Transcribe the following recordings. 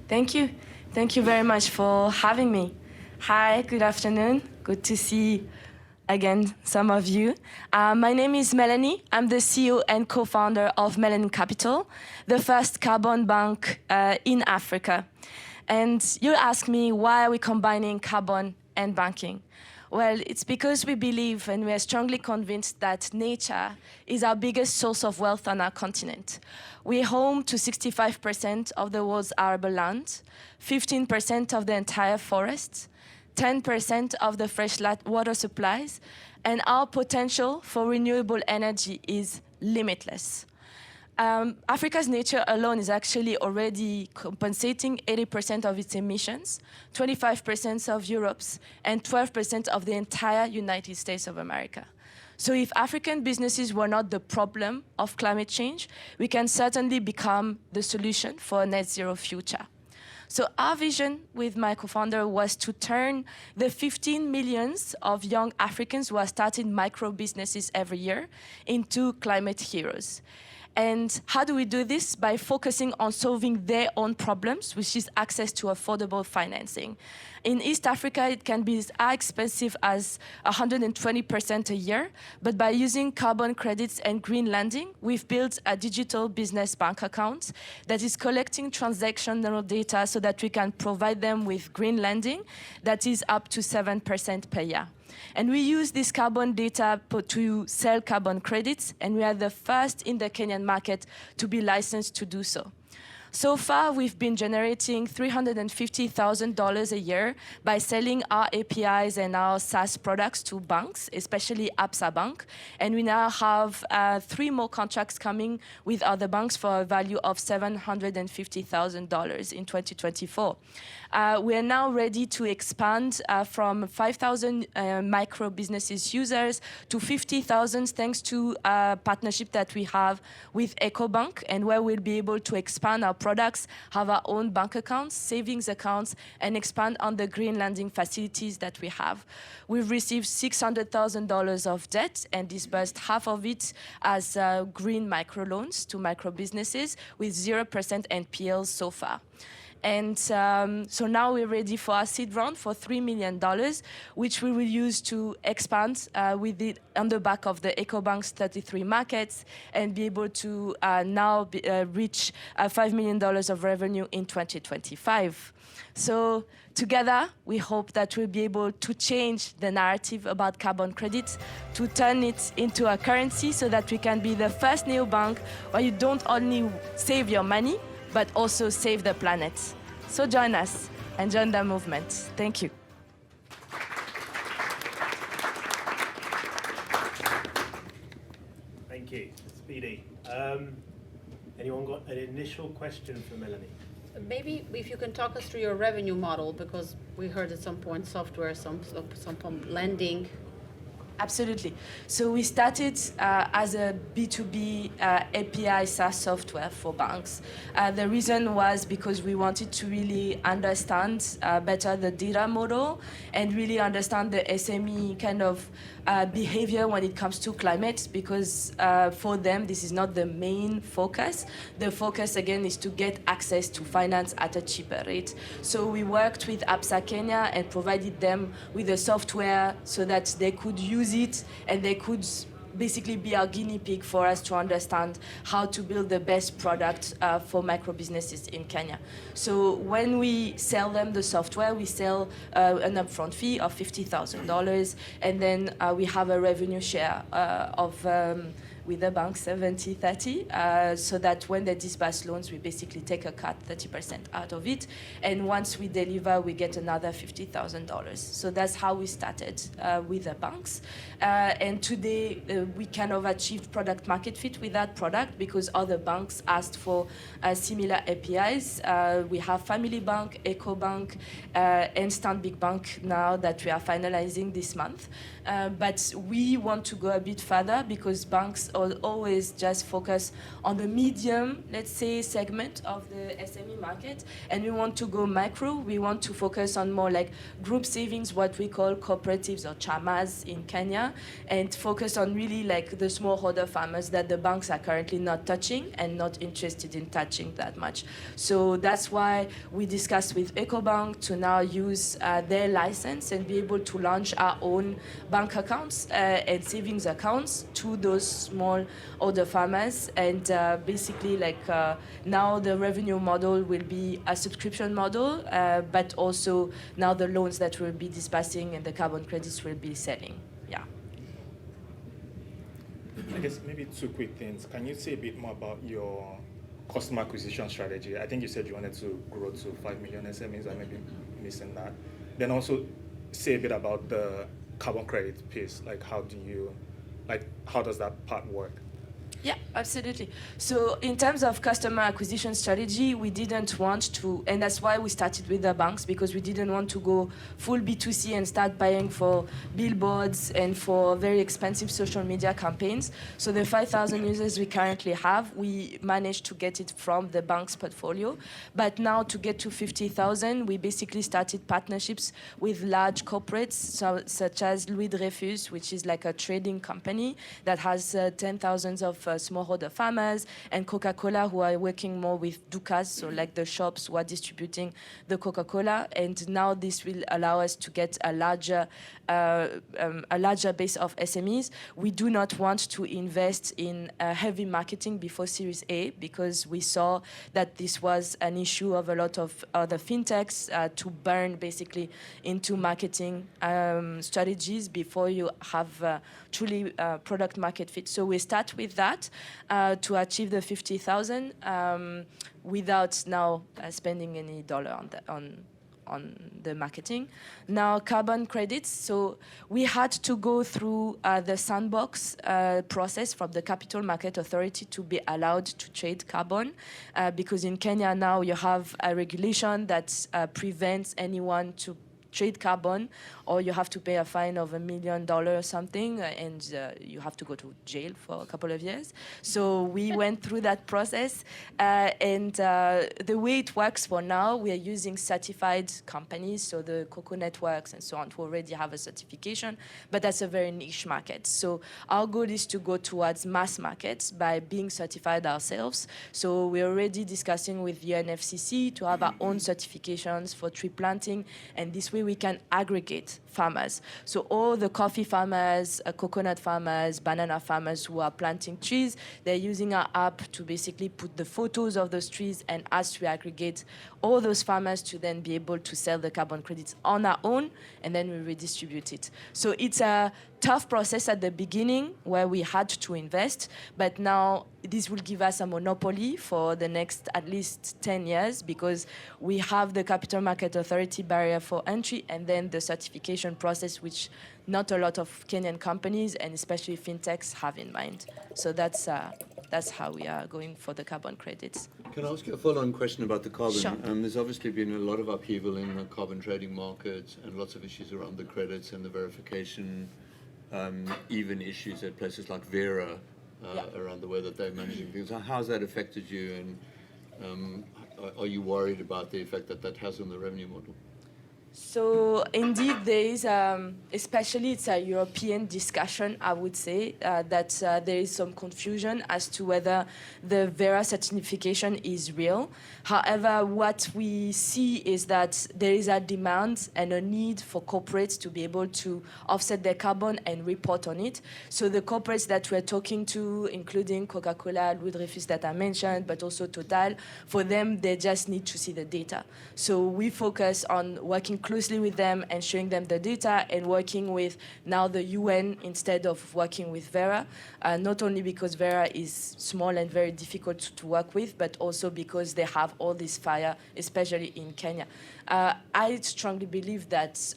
Thank you. Thank you very much for having me. Hi, good afternoon. Good to see again some of you. My name is Melanie. I'm the CEO and co-founder of Melanin Kapital, the first carbon bank in Africa. And you'll ask me, why are we combining carbon and banking? Well, it's because we believe and we are strongly convinced that nature is our biggest source of wealth on our continent. We're home to 65% of the world's arable land, 15% of the entire forest, 10% of the fresh water supplies, and our potential for renewable energy is limitless. Africa's nature alone is actually already compensating 80% of its emissions, 25% of Europe's, and 12% of the entire United States of America. So if African businesses were not the problem of climate change, we can certainly become the solution for a net zero future. So our vision with my co-founder was to turn the 15 millions of young Africans who are starting micro businesses every year into climate heroes. And how do we do this? By focusing on solving their own problems, which is access to affordable financing. In East Africa, it can be as expensive as 120% a year, but by using carbon credits and green lending, we've built a digital business bank account that is collecting transactional data so that we can provide them with green lending that is up to 7% per year. And we use this carbon data to sell carbon credits, and we are the first in the Kenyan market to be licensed to do so. So far, we've been generating $350,000 a year by selling our APIs and our SaaS products to banks, especially Absa Bank. And we now have 3 more contracts coming with other banks for a value of $750,000 in 2024. We are now ready to expand from 5,000 micro businesses users to 50,000 thanks to a partnership that we have with EcoBank, and where we'll be able to expand our products, have our own bank accounts, savings accounts, and expand on the green lending facilities that we have. We've received $600,000 of debt and disbursed half of it as green microloans to micro businesses with 0% NPLs so far. And so now we're ready for our seed round for $3 million, which we will use to expand with it on the back of the EcoBank's 33 markets and be able to now reach $5 million of revenue in 2025. So together, we hope that we'll be able to change the narrative about carbon credits, to turn it into a currency so that we can be the first neobank where you don't only save your money, but also save the planet. So join us and join the movement. Thank you. Thank you. Speedy. Anyone got an initial question for Melanie? Maybe if you can talk us through your revenue model, because we heard at some point software, some point lending. Absolutely. So we started as a B2B API SaaS software for banks. The reason was because we wanted to really understand better the data model and really understand the SME kind of behavior when it comes to climate, because for them, this is not the main focus. The focus, again, is to get access to finance at a cheaper rate. So we worked with Absa Kenya and provided them with the software so that they could use it and they could basically be our guinea pig for us to understand how to build the best product for micro businesses in Kenya. So when we sell them the software, we sell an upfront fee of $50,000, and then we have a revenue share of with the bank 70-30, so that when they disburse loans, we basically take a cut 30% out of it. And once we deliver, we get another $50,000. So that's how we started with the banks. And today, we kind of achieved product market fit with that product because other banks asked for similar APIs. We have Family Bank, EcoBank, and Stanbic Bank now that we are finalizing this month. But we want to go a bit further because banks always just focus on the medium, let's say, segment of the SME market, and we want to go micro. We want to focus on more like group savings, what we call cooperatives or chamas in Kenya, and focus on really like the smallholder farmers that the banks are currently not touching and not interested in touching that much. So that's why we discussed with EcoBank to now use their license and be able to launch our own bank accounts and savings accounts to those small older farmers. And basically now the revenue model will be a subscription model, but also now the loans that we'll be disbursing and the carbon credits will be selling. Yeah. I guess maybe two quick things. Can you say a bit more about your customer acquisition strategy? I think you said you wanted to grow to 5 million SMEs. I may be missing that. Then also say a bit about the carbon credit piece. How does that part work? Yeah, absolutely. So in terms of customer acquisition strategy, we didn't want to, and that's why we started with the banks, because we didn't want to go full B2C and start buying for billboards and for very expensive social media campaigns. So the 5,000 users we currently have, we managed to get it from the bank's portfolio. But now to get to 50,000, we basically started partnerships with large corporates, such as Louis Dreyfus, which is like a trading company that has 10,000 of smallholder farmers, and Coca-Cola, who are working more with Dukas, so like the shops who are distributing the Coca-Cola. And now this will allow us to get a larger base of SMEs. We do not want to invest in heavy marketing before Series A, because we saw that this was an issue of a lot of other fintechs to burn basically into marketing strategies before you have truly product market fit. So we start with that to achieve the 50,000 without now spending any dollar on the marketing. Now, carbon credits. So we had to go through the sandbox process from the Capital Market Authority to be allowed to trade carbon, because in Kenya now you have a regulation that prevents anyone to trade carbon, or you have to pay a fine of $1 million or something, and you have to go to jail for a couple of years. So we went through that process, and the way it works for now, we are using certified companies, so the Cocoa Networks and so on, who already have a certification, but that's a very niche market. So our goal is to go towards mass markets by being certified ourselves. So we're already discussing with the UNFCCC to have our own certifications for tree planting, and this way we can aggregate farmers. So all the coffee farmers, coconut farmers, banana farmers who are planting trees, they're using our app to basically put the photos of those trees and us to aggregate all those farmers to then be able to sell the carbon credits on our own, and then we redistribute it. So it's a tough process at the beginning where we had to invest, but now this will give us a monopoly for the next at least 10 years, because we have the Capital Market Authority barrier for entry and then the certification process, which not a lot of Kenyan companies and especially fintechs have in mind. So that's how we are going for the carbon credits. Can I ask you a follow-on question about the carbon? Sure. There's obviously been a lot of upheaval in the carbon trading market and lots of issues around the credits and the verification, even issues at places like Vera around the way that they're managing things. How has that affected you, and are you worried about the effect that that has on the revenue model? So indeed, there is, especially it's a European discussion, I would say, that there is some confusion as to whether the Vera certification is real. However, what we see is that there is a demand and a need for corporates to be able to offset their carbon and report on it. So the corporates that we're talking to, including Coca-Cola, Louis Dreyfus that I mentioned, but also Total, for them, they just need to see the data. So we focus on working closely with them and showing them the data, and working with now the UN instead of working with Vera, not only because Vera is small and very difficult to work with, but also because they have all this fire, especially in Kenya. I strongly believe that it's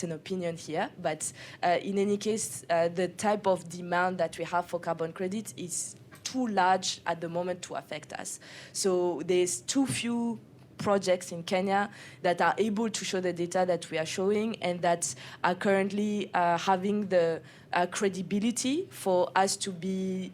an opinion here, but in any case, the type of demand that we have for carbon credits is too large at the moment to affect us. So there's too few projects in Kenya that are able to show the data that we are showing and that are currently having the credibility for us to be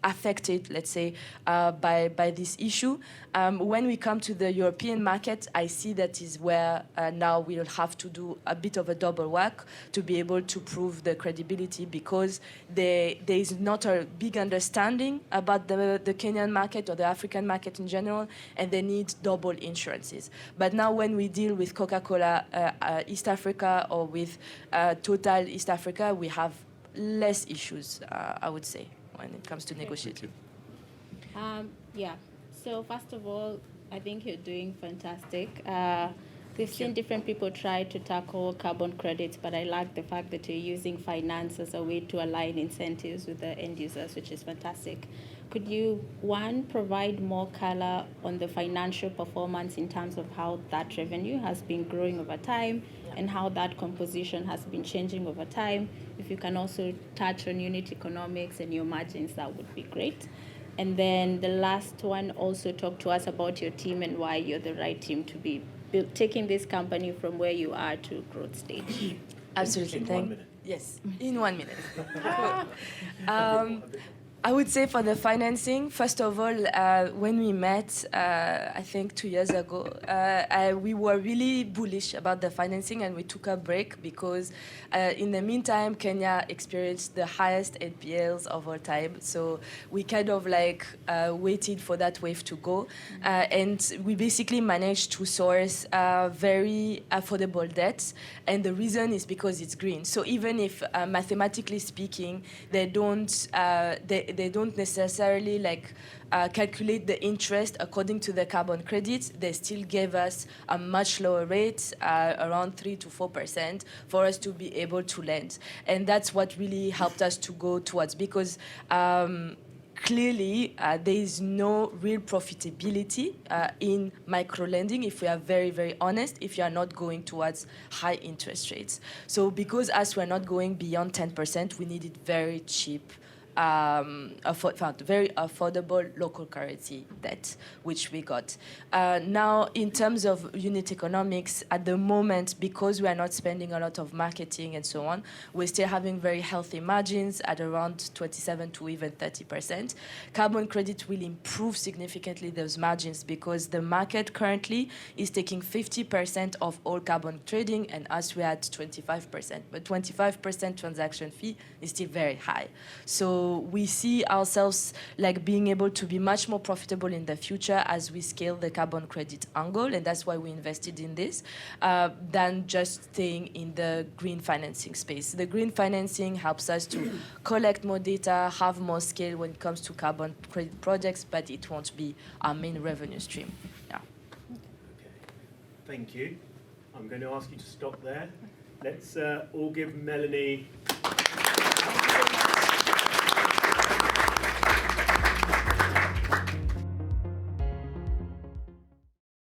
affected, let's say, by this issue. When we come to the European market, I see that is where now we'll have to do a bit of a double work to be able to prove the credibility, because there is not a big understanding about the Kenyan market or the African market in general, and they need double insurances. But now when we deal with Coca-Cola East Africa or with Total East Africa, we have less issues, I would say, when it comes to negotiating. Yeah. So first of all, I think you're doing fantastic. We've seen different people try to tackle carbon credits, but I like the fact that you're using finance as a way to align incentives with the end users, which is fantastic. Could you, one, provide more color on the financial performance in terms of how that revenue has been growing over time and how that composition has been changing over time? If you can also touch on unit economics and your margins, that would be great. And then the last one, also talk to us about your team and why you're the right team to be taking this company from where you are to growth stage. Absolutely. In 1 minute. Yes, in 1 minute. I would say for the financing, first of all, when we met, I think 2 years ago, we were really bullish about the financing, and we took a break because in the meantime, Kenya experienced the highest NPLs of all time. So we kind of like waited for that wave to go. And we basically managed to source very affordable debt. And the reason is because it's green. So even if mathematically speaking, they don't necessarily like calculate the interest according to the carbon credits, they still gave us a much lower rate, around 3 to 4%, for us to be able to lend. And that's what really helped us to go towards, because clearly, there is no real profitability in micro-lending, if we are very, very honest, if you are not going towards high interest rates. So because us, we're not going beyond 10%, we needed very cheap, very affordable local currency debt, which we got. Now, in terms of unit economics, at the moment, because we are not spending a lot of marketing and so on, we're still having very healthy margins at around 27 to even 30%. Carbon credit will improve significantly those margins, because the market currently is taking 50% of all carbon trading, and us, we're at 25%. But 25% transaction fee is still very high. So we see ourselves like being able to be much more profitable in the future as we scale the carbon credit angle, and that's why we invested in this, than just staying in the green financing space. The green financing helps us to collect more data, have more scale when it comes to carbon credit projects, but it won't be our main revenue stream. Yeah. Okay. Thank you. I'm going to ask you to stop there. Let's all give Melanie